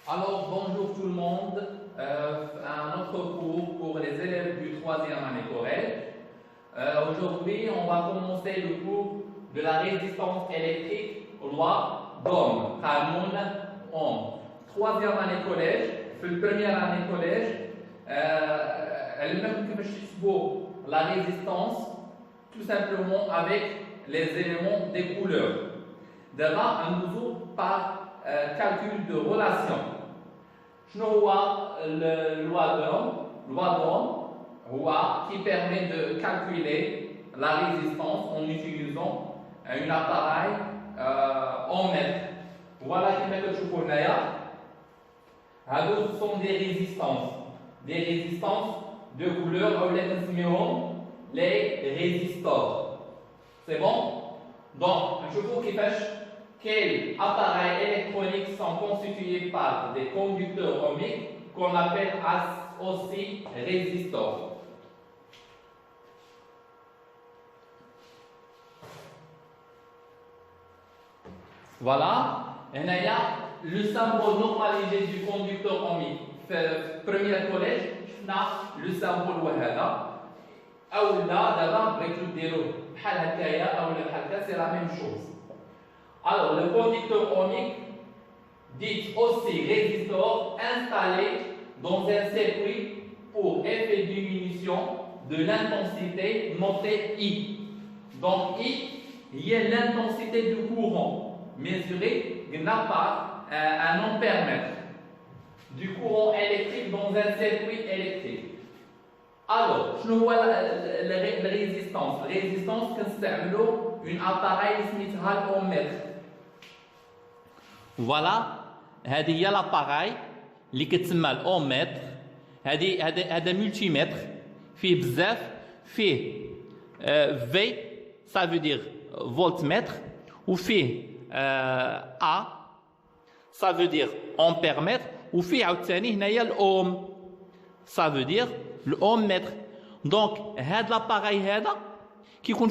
Alors, bonjour tout le monde, un autre cours pour les élèves du troisième année collège. Aujourd'hui, on va commencer le cours de la résistance électrique loi d'Ohm, Qanoun Ohm. Troisième année collège, في première année collège, علمناكم كيفاش تحسبوا la résistance tout simplement avec les éléments des couleurs. D'abord, on nous par calcul de relation. شنو هو loi d'Ohm? Loi d'Ohm qui permet de calculer la résistance en utilisant un appareil en mètre. Voilà كما كتشوفوا هنايا. هادو sont des résistances de couleur ou les كنسميوهم les résistors. C'est bon? Donc, نشوفوا كيفاش quels appareils électroniques sont constitués par des conducteurs ohmiques qu'on appelle aussi résistors. Voilà, il y a le symbole normalisé du conducteur ohmique. Premier collège, on a le symbole وهذا أو لا دابا بغيتو ديروا بحال هكايا أو بحال هكا, c'est la même chose. Alors, le conducteur ohmique, dit aussi résistor, installé dans un circuit pour effet diminution de l'intensité notée I. Donc, I, il y a l'intensité du courant mesurée par un ampère-mètre du courant électrique dans un circuit électrique. Alors, je vois la résistance. La résistance, c'est un appareil smithal en mètre. Voilà, هذه هي l'appareil اللي كتسمى الأومتر. هذا ملتيمتر فيه بزاف, فيه V, ça veut dire voltmètre, وفيه A, ça veut dire ampère-mètre, وفيه عاوتاني هنايا الأوم, ça veut dire الأومتر. دونك هاد l'appareil هذا كيكون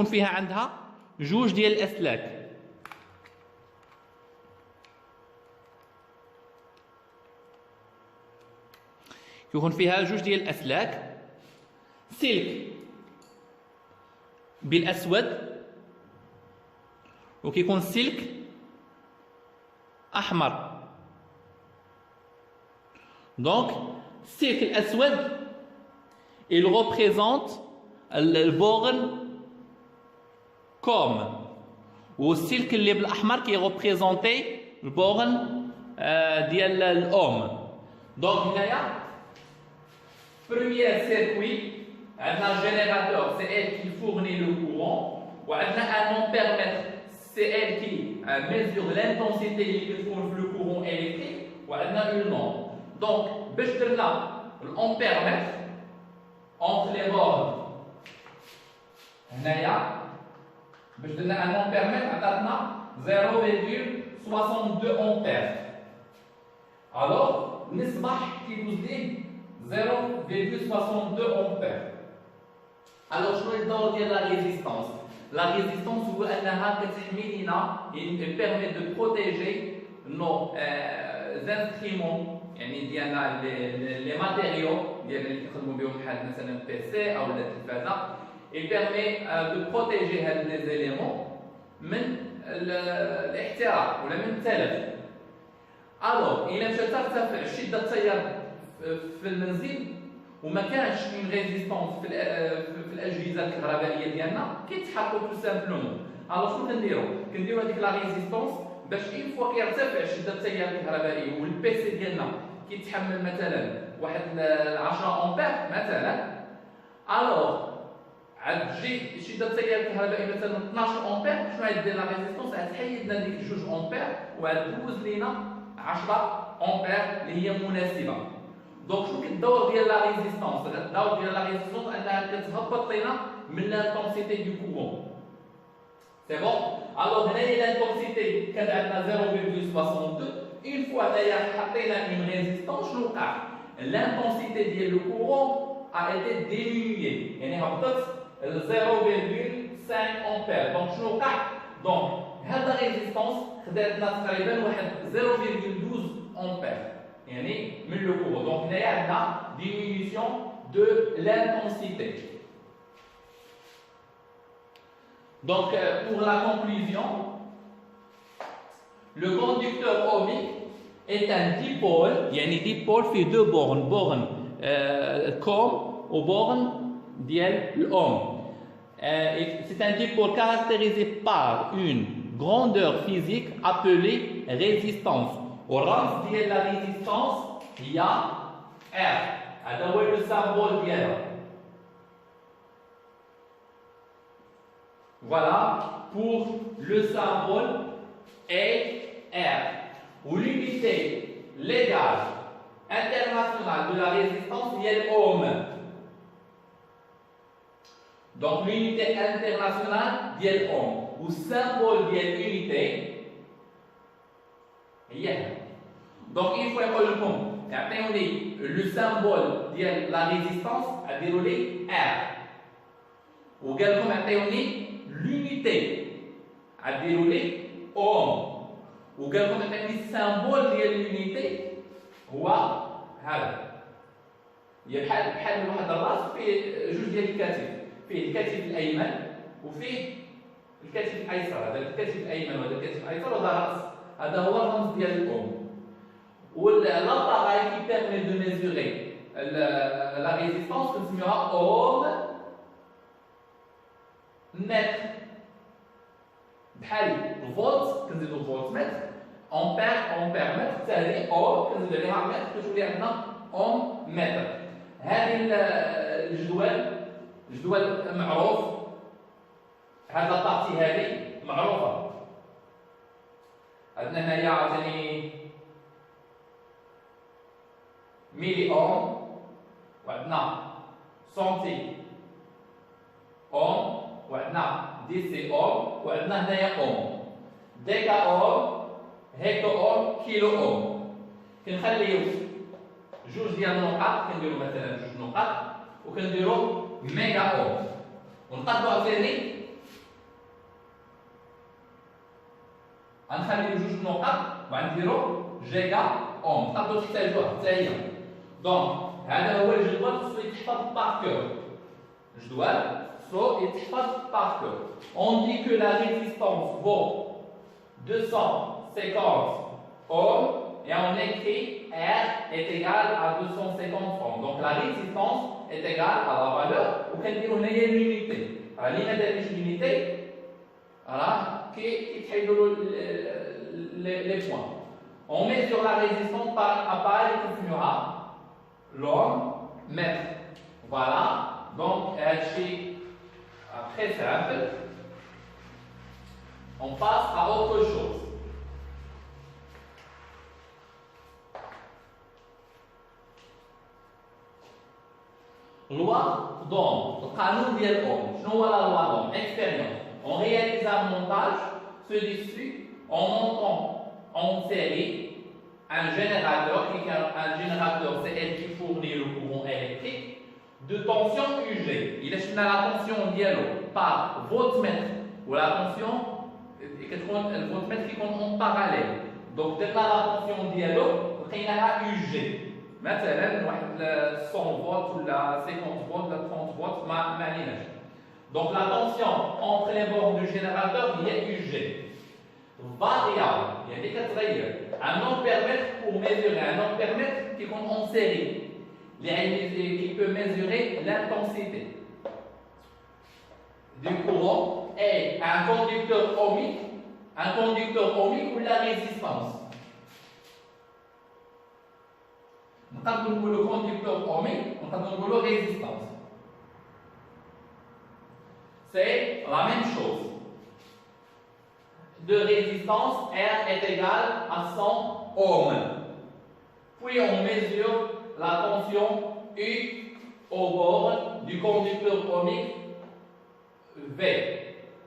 فيها عندها جوج ديال الأسلاك. يكون فيها جوج ديال الاسلاك, سلك بالاسود وكيكون سلك احمر. دونك السلك الاسود il représente le borne comme, والسلك اللي بالاحمر كي ريبريزونتي البورن ديال الاوم. دونك هنايا premier circuit, un générateur, c'est elle qui fournit le courant, ou un ampère-mètre, c'est elle qui mesure l'intensité qui fournit le courant électrique, ou une onde. Donc, l'ampère-mètre, entre les bornes, un ampère-mètre, on a 0,62 ampères. Alors, nisbah qui nous dit 0,62 ampères. Alors, je vais vous dire la résistance. La résistance, elle permet de protéger nos instruments, les matériaux, مثلا PC ou la téléphone. Il permet de protéger les éléments من الاحتراق ولا من التلف. Alors, il y a ترتفع شدة التيار في المنزل وما كانش اون ريزيستونس في الاجهزه الكهربائيه ديالنا كيتحركوا تو سامبلومون. الوغ شنو كنديروا هذيك لا ريزيستونس باش اون فوا كيرتفع شده التيار الكهربائي والبيسي ديالنا كيتحمل مثلا واحد 10 امبير مثلا, الوغ عاد تجي شده التيار الكهربائي مثلا 12 امبير, شنو غادير لا ريزيستونس؟ غتحيد لنا ديك 2 امبير وغتدوز لينا 10 امبير اللي هي مناسبه. دونك شنو كالدور ديال لا ريزيستونس؟ الدور ديال لا ريزيستونس انها كتهبط لينا من لانتونسيتي دو كورون. سي بون. الوغ هنايا لانتونسيتي كانت عندنا 0,62. اون فوا هنايا حطينا اون ريزيستونس, شنو وقع؟ لانتونسيتي ديال لو كورون a été diminuée, يعني هبطت ل 0,5 امبير. دونك شنو وقع؟ دونك هاد لا ريزيستونس خدات لنا تقريبا واحد 0,12 ampères. يعني من le courant. Donc il y a une diminution de l'intensité. Donc pour la conclusion, le conducteur ohmique est un dipôle. يعني dipôle fait deux bornes, borne comme au borne ديال l'ohm. C'est un dipôle caractérisé par une grandeur physique appelée résistance. Au rang de la résistance, il y a R. C'est le symbole d'IR. Voilà pour le symbole R. Ou l'unité légale internationale de la résistance, il y a l'ohm. Donc l'unité internationale ديال ohm ou symbole ديال unité هي. Donc il faut يقول لكم يعطيوني le symbole ديال la résistance اديروا لي R وقال لكم يعطيوني l'unité اديروا لي ohm وقال لكم يعطيوني symbole ديال l'unité هو هذا. هي بحال واحد الراس فيه جوج ديال الكتف. فيه الكتف الايمن وفيه الكتف الايسر. هذا الكتف الايمن وهذا الكتف الايسر وهذا راس. هذا هو الرمز ديال الاوم. والاباراي qui permet de mesurer la résistance كنسميوها اوم متر. بحال الفولت كنزيدو الفولت متر، امبير متر، حتى هذه اوم كنزيدو عليها متر كتولي عندنا اوم متر. هذه الجدول معروف. هذا الطاقتي هذه معروفه. عندنا هنايا عاوتاني ميلي اوم وعندنا سنتي اوم وعندنا دي سي اوم وعندنا هنايا اوم. ديكا اوم، هيكتو اوم، كيلو اوم. كنخليو جوج ديال النقط، كنديرو مثلا جوج نقط وكنديرو ميجا اوم ونقدروا عاوتاني غنخليو جوج نقط وغنديرو جيجا اوم. تقدروا تحتاجوها حتى هي. دونك هذا هو الجدول خصو يتحفظ باغ كور. الجدول خصو يتحفظ باغ كور. On dit que la résistance vaut 250 ohms et on écrit R est égal à 250 ohms. Donc la résistance est égale à la valeur وكنديرو هنايا l'unité. ليه ما داريش l'unité؟ راه كيتحيدوا les points. On mesure la résistance par un appareil كنسميوها l'ohm mètre. Voilà. Donc هادشي très simple. On passe à autre chose. Loi d'Ohm, القانون ديال أوم. شنو هو la loi d'Ohm? Expérience. On réalise un montage, celui-ci, en montant en série un générateur, un générateur c'est elle qui fournit le courant électrique de tension UG. Il est la tension dialo par voltmètre ou la tension le voltmètre qui compte en parallèle. Donc dès la tension dialo, on a UG. مثلا واحد 100 فولت ولا 50 فولت ولا 30 فولت ما عليناش. Donc la tension entre les bornes du générateur هي UG. Variable, يعني كتغير. Un ampèremètre pour mesurer, un ampèremètre qui compte en série, qui peut mesurer l'intensité du courant et un conducteur ohmique ou la résistance. نقدروا نقولوا conducteur ohmique, نقدروا نقولوا résistance. C'est la même chose. De résistance, R est égal à 100 ohms. Puis on mesure la tension U au bord du conducteur ohmique V,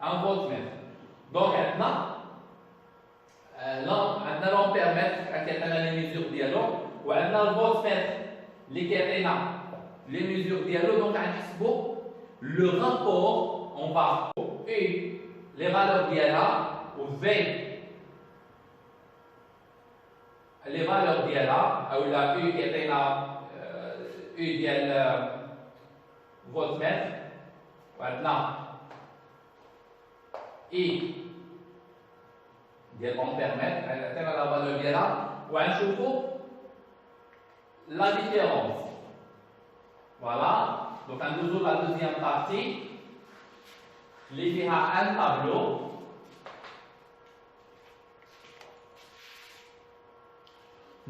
1 voltmètre. Donc maintenant, عندنا l'ampèremètre qui عندنا les mesures ديالو وعندنا الفولتمètre اللي كيعطينا les mesures ديالو. دونك غنحسبوا le rapport. On va U les valeurs ديالها و V les valeurs ديالها او لا U كيعطينا U ديال فولتمتر وعندنا I ديال امبيرمتر عطينا لا فالور ديالها وغنشوفوا لا ديفيرونس. Voilà, donc غندوزو لا دوزيام بارتي اللي فيها ان طابلو.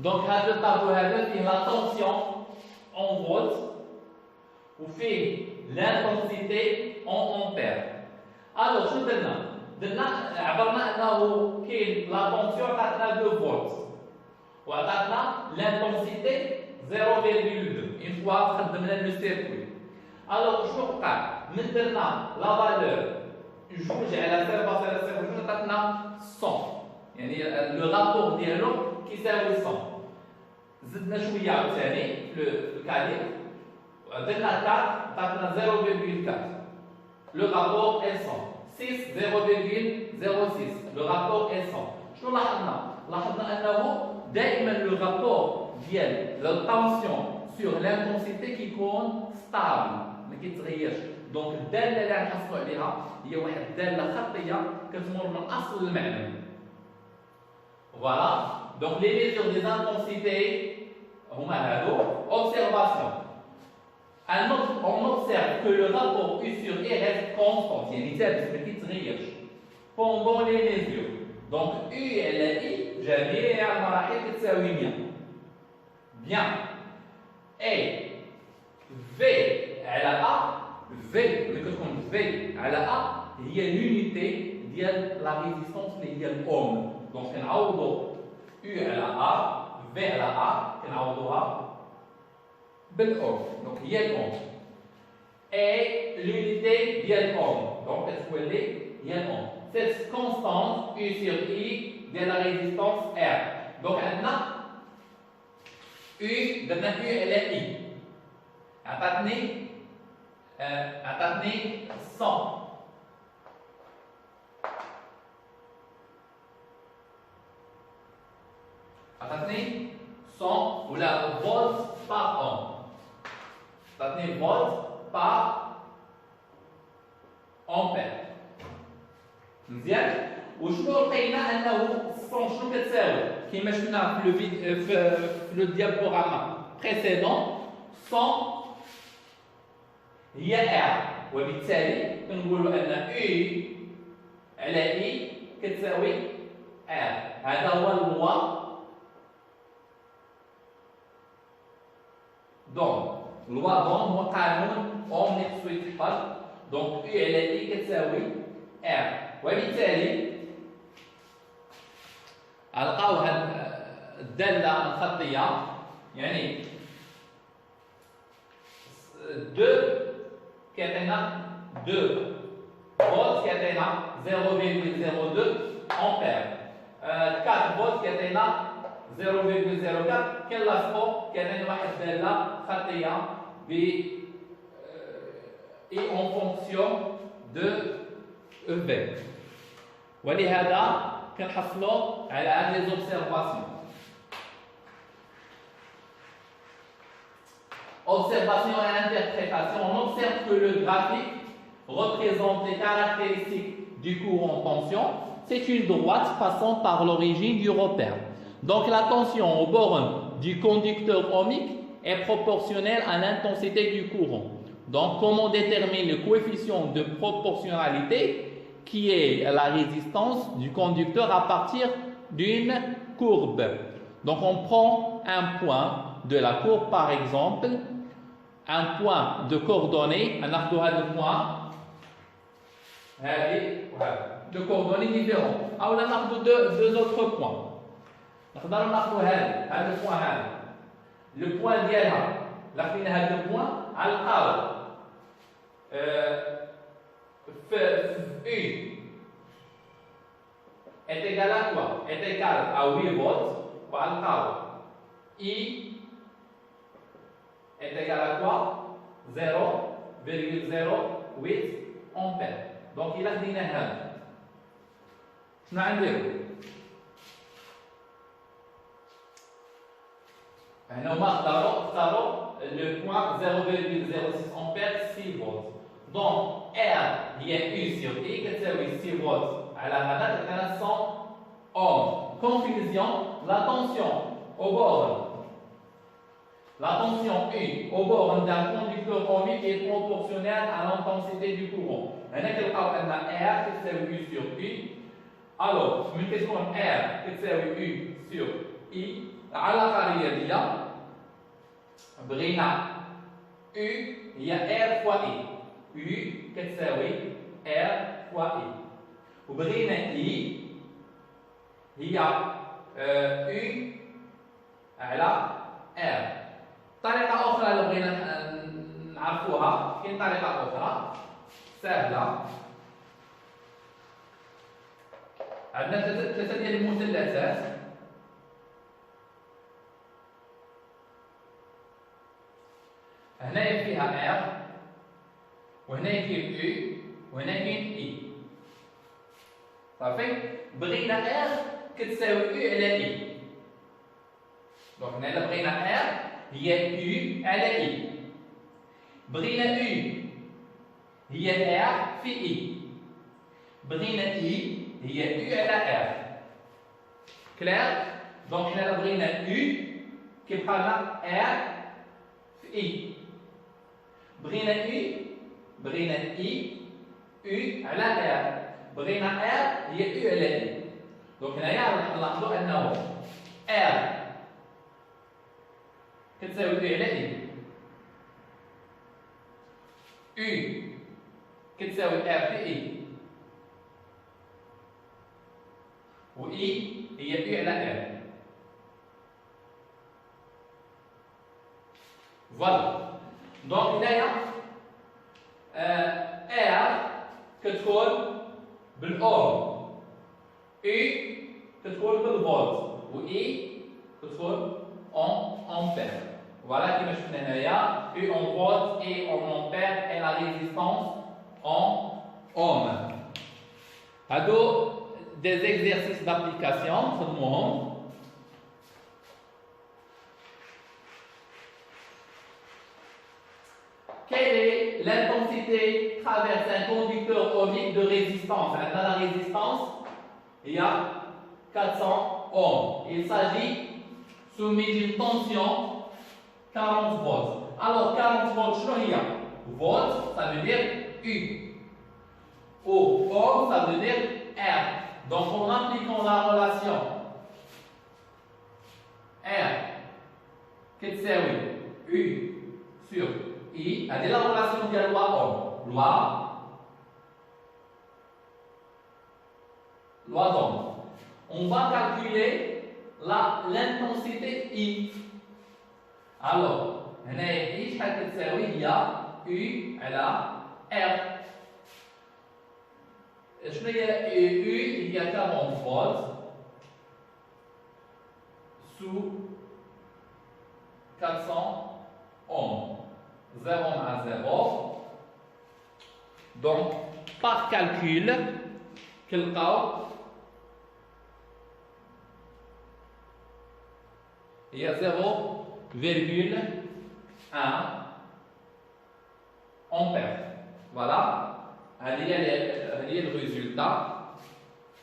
Donc, هذا الطابلو هذا فيه لا tension en volts وفيه l'intensité en ampères. Alors, شنو درنا؟ عبرنا انه كاين لا tension عطاتنا 2 فولت وعطاتنا l'intensité 0,2 une fois خدمنا لو سيركوي. Alors, شنو وقع؟ من درنا لا فالور جوج على 0.002 عطاتنا 100 يعني لو رابور ديالو كيساوي 100. زدنا شويه عاوتاني في الكالير درنا 4 عطاتنا 0,4 لو رابور est 100. 6 0,06 لو رابور est 100. شنو لاحظنا؟ لاحظنا انه دائما لو رابور ديال لا طونسيون سور لانتونسيتي كيكون ستابل ما كيتغيرش. دونك الداله اللي غنحصلوا عليها هي واحد الداله خطيه كتمر من اصل المعلومه. Voilà, donc les mesures des intensités, observation. On observe que le rapport U sur I reste constant, pendant les mesures. Donc U et la I, jamais à المراحل كتساوي 100. Bien. Et V على A, V, V على A, هي l'unité ديال la résistance اللي هي الأوم. Donc, كنعوضوا U على A, V على A, كنعوضوها بالأوم. Donc, هي الأوم. Et l'unité ديال الأوم. Donc, كتولي هي الأوم. Cette constante U sur I ديال la résistance R. Donc, عندنا U, درنا U على I. عطاتني 100. عطاتني 100 ولا فولت بار اوم. عطاتني فولت بار امبير. مزيان. وشنو لقينا انه 100 شنو كتساوي؟ كيما شفنا في لو ديابوغرام بريسيدون 100 هي ار وبالتالي كنقولوا ان اي على اي كتساوي ار. هذا هو اللوا. Donc, loi d'Ohm هو قانون أوم اللي خصو يتحفظ. دونك U على I كتساوي R وبالتالي غنلقاو هاد الدالة الخطية يعني 2 كيعطينا 2 فولت كيعطينا 0,02 أمبير. 4 فولت كيعطينا 0,04. كاين لاصقو كاين واحد الداله خطيه ب اي اون فونكسيون دو او في ولهذا كنحصلوا على هاد لي زوبسيرفاسيون. Observation et interprétation, on observe que le graphique représente les caractéristiques du courant en tension. C'est une droite passant par l'origine du repère. Donc la tension aux bornes du conducteur ohmique est proportionnelle à l'intensité du courant. Donc comment déterminer le coefficient de proportionnalité qui est la résistance du conducteur à partir d'une courbe. Donc on prend un point de la courbe par exemple, un point de coordonnées, un arc de point, de coordonnées différentes. Alors on a deux autres points. نقدروا ناخذوا هذا البوان هذا البوان ديالها لقينا هذا البوان غنلقاو في U est égal à quoi? Est égal à 8 volts وغنلقاو I est égal à quoi? 0,08 ampère. Donc إلا خدينا هذا شنو غنديرو؟ هنا هما اختاروا le point 0,06 ampère 6 volts. Donc R هي U sur I كتساوي 6 volts على هذا كتعطينا 100 ohms. Conclusion, la tension au bord. La tension U au bord d'un conducteur ohmique est proportionnelle à l'intensité du courant. هنا كنلقاو ان R كتساوي U sur I. Alors, من كتكون R كتساوي U sur I العلاقة الرياضية بغينا U هي R fois I. U كتساوي R fois I. وبغينا I هي U على R. طريقة أخرى لو بغينا نعرفوها، كاين طريقة أخرى سهلة. عندنا ثلاثة ديال المثلثات. هنايا فيها R وهنايا كاين U وهنا كاين I. صافي بغينا R كتساوي U على I. دونك هنا إلا بغينا R هي U على I. بغينا U هي R في I. بغينا I هي U على R. كلير؟ دونك هنا إلا بغينا U كيبقى لنا R في I. بغينا I U على R. بغينا R هي U على I. دونك هنايا نلاحظوا أنه R كتساوي U على I. U كتساوي R في I. و I هي U على R. فوالا. دونك هنايا R كتكون بالأوم. U كتكون بالفولت. و I كتكون en ampère. Voilà كما شفنا هنايا U en volt et en ampère et la résistance en ohm. هادو des exercices d'application خدموهم. Quelle est l'intensité traverse un conducteur ohmique de résistance? Dans la résistance, il y a 400 ohms. Il s'agit soumis d'une tension 40 volts. Alors 40 volts, شنو هي؟ Volts, ça veut dire U. Ou ohm, ça veut dire R. Donc en appliquant la relation R كتساوي U sur I, هذه la relation ديال loi ohm. Loi d'ohm. On va calculer l'intensité I. Alors, هنايا I شحال كتساوي هي U على R. شنو هي U؟ هي 40 volts sous 400 ohms. 0 à 0. Donc, par calcul, كنلقاو هي 0,1 ampère. Voilà. هذه le résultat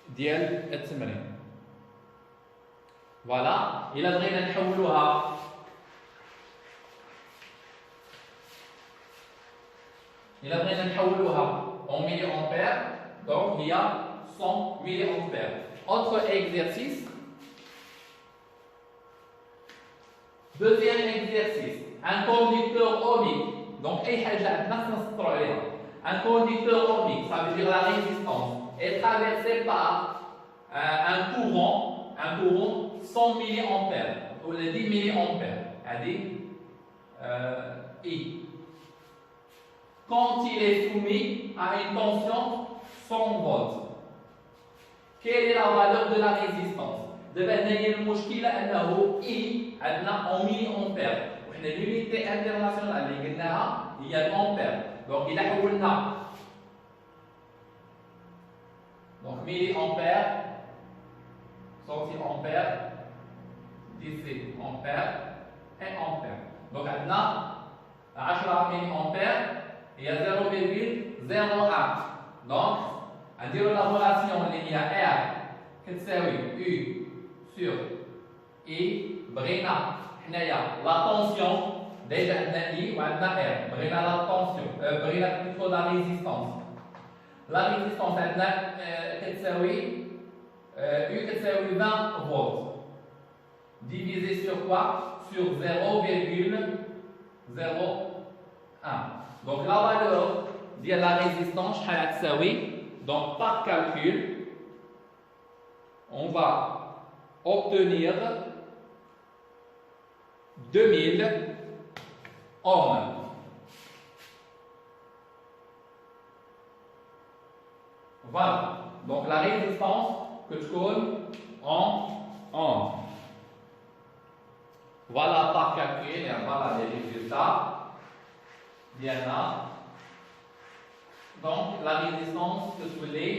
ديال التمرين. Voilà. إلا بغينا نحولوها en milliampères, donc il y a 100 milliampères. Autre exercice. Deuxième exercice. Un conducteur ohmique. Donc, un conducteur ohmique, ça veut dire la résistance, est traversé par un courant 100 milliampères ou 10 milliampères. I. Quand il est soumis à une tension 100 volts. Quelle est la valeur de la résistance? دابا هنايا المشكلة أنه I عندنا en milliampères. وحنا l'unité internationale اللي قلناها هي الأمبير. Donc إلا حولنا milliampères, centiampères, 17 ampères 1 ampère. Donc, maintenant, 10 ملي ampère هي 0,01. Donc, نديرو لا ريلاسيون اللي هي R كتساوي U sur I. بغينا حنايا لا طونسيون ديجا عندنا I وعندنا R. بغينا لا طونسيون بغينا نكتبو لا ريزيستونس. لا ريزيستونس عندنا كتساوي U كتساوي 20 فولت divisé sur quoi? Sur 0,01. Donc la valeur de la résistance, donc par calcul, on va obtenir 2000 ohms. Voilà. Donc la résistance que tu connais en ohms. Voilà par calcul et voilà les résultats. Bien là. Donc la résistance que tu voulais,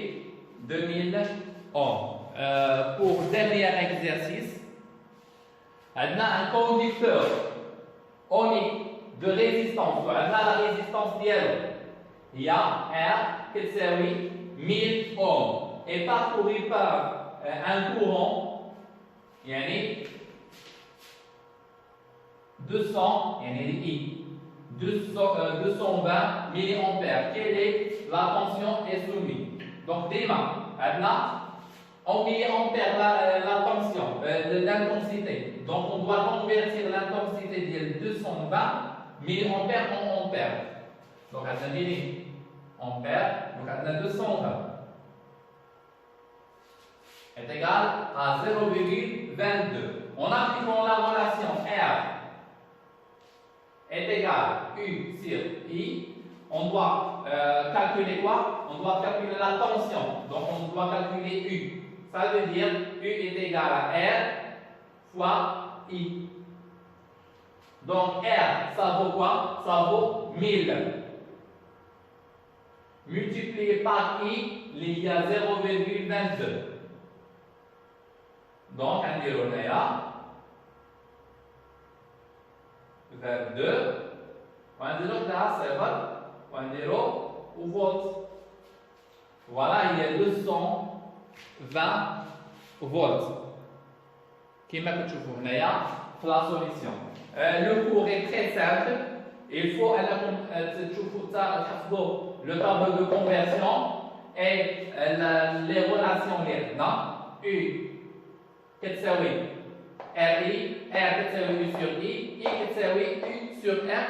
2000 ohms. Pour le dernier exercice, on a un conducteur unique de résistance. On a la résistance d'hier. Il y a R qui est 1000 ohms et parcouru par un courant, yani 200, yani I, 220 milliampères. Quelle est la tension est soumise? Donc, déjà, en milliampères la tension, l'intensité. Donc, on doit convertir l'intensité de 220 milliampères en ampères. Donc, on a milliampères, donc on a 220 est égal à 0,22. En appliquant la relation R est égal à U sur I, on doit calculer quoi? On doit calculer la tension. Donc on doit calculer U. Ça veut dire U est égal à R fois I. Donc R, ça vaut quoi? Ça vaut 1000. Multiplié par I, il y a 0,22. Donc on dit 22 وعندنا بتاع 7 وعندنا فولت. Voilà, il y a 220 volts. كما كتشوفوا هنايا في لا سوليسيون. Le cours est très simple. Il faut تحفظوا le tableau de conversion et les relations اللي عندنا. U كتساوي RI, R كتساوي U sur I, I كتساوي U sur R